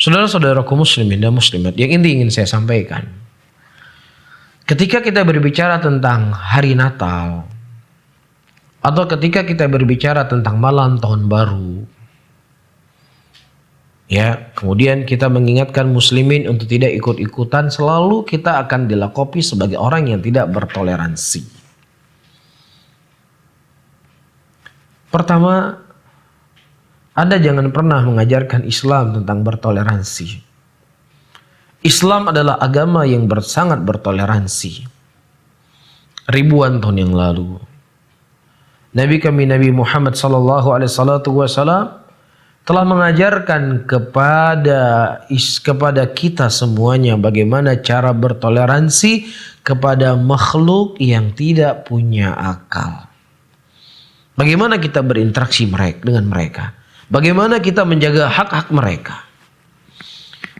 Saudara-saudaraku muslimin dan muslimat, yang ini ingin saya sampaikan. Ketika kita berbicara tentang hari Natal, atau ketika kita berbicara tentang malam tahun baru, ya, kemudian kita mengingatkan muslimin untuk tidak ikut-ikutan, selalu kita akan dilakopi sebagai orang yang tidak bertoleransi. Pertama, Anda jangan pernah mengajarkan Islam tentang bertoleransi. Islam adalah agama yang sangat bertoleransi. Ribuan tahun yang lalu, Nabi kami Nabi Muhammad sallallahu alaihi wasallam telah mengajarkan kepada kita semuanya bagaimana cara bertoleransi kepada makhluk yang tidak punya akal. Bagaimana kita berinteraksi dengan mereka. Bagaimana kita menjaga hak-hak mereka.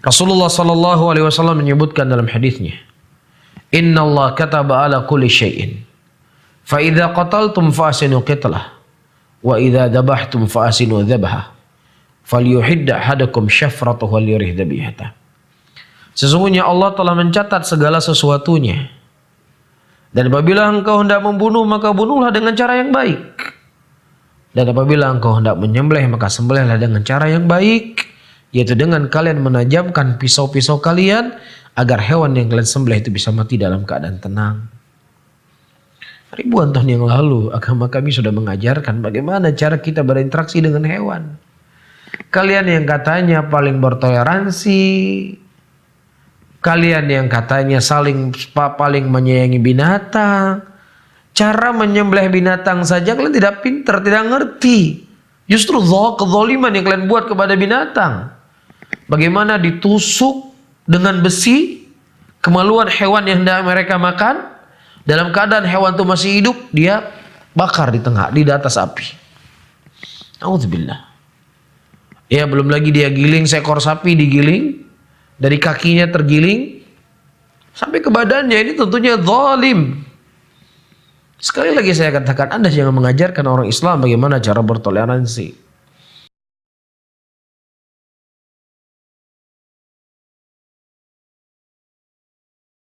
Rasulullah sallallahu alaihi wasallam menyebutkan dalam hadisnya, "Inna Allah kataba ala kulli syai'in. Fa idza qataltum fa asinu qitlah, wa idza dabahtum fa asinu dzabha. Falyuhidda ahadakum syafratahu wal yurih dzabihata." Sesungguhnya Allah telah mencatat segala sesuatunya. Dan apabila engkau hendak membunuh, maka bunuhlah dengan cara yang baik. Dan apabila engkau hendak menyembelih, maka sembelihlah dengan cara yang baik, yaitu dengan kalian menajamkan pisau-pisau kalian agar hewan yang kalian sembelih itu bisa mati dalam keadaan tenang. Ribuan tahun yang lalu agama kami sudah mengajarkan bagaimana cara kita berinteraksi dengan hewan. Kalian yang katanya paling bertoleransi, kalian yang katanya paling menyayangi binatang, cara menyembelih binatang saja kalian tidak pintar, tidak ngerti. Justru kezaliman yang kalian buat kepada binatang. Bagaimana ditusuk dengan besi, kemaluan hewan yang hendak mereka makan, dalam keadaan hewan itu masih hidup, dia bakar di atas api. Auzubillah. Ya, belum lagi dia giling seekor sapi, digiling, dari kakinya tergiling sampai ke badannya. Ini tentunya zalim. Sekali lagi saya katakan, Anda jangan mengajarkan orang Islam bagaimana cara bertoleransi.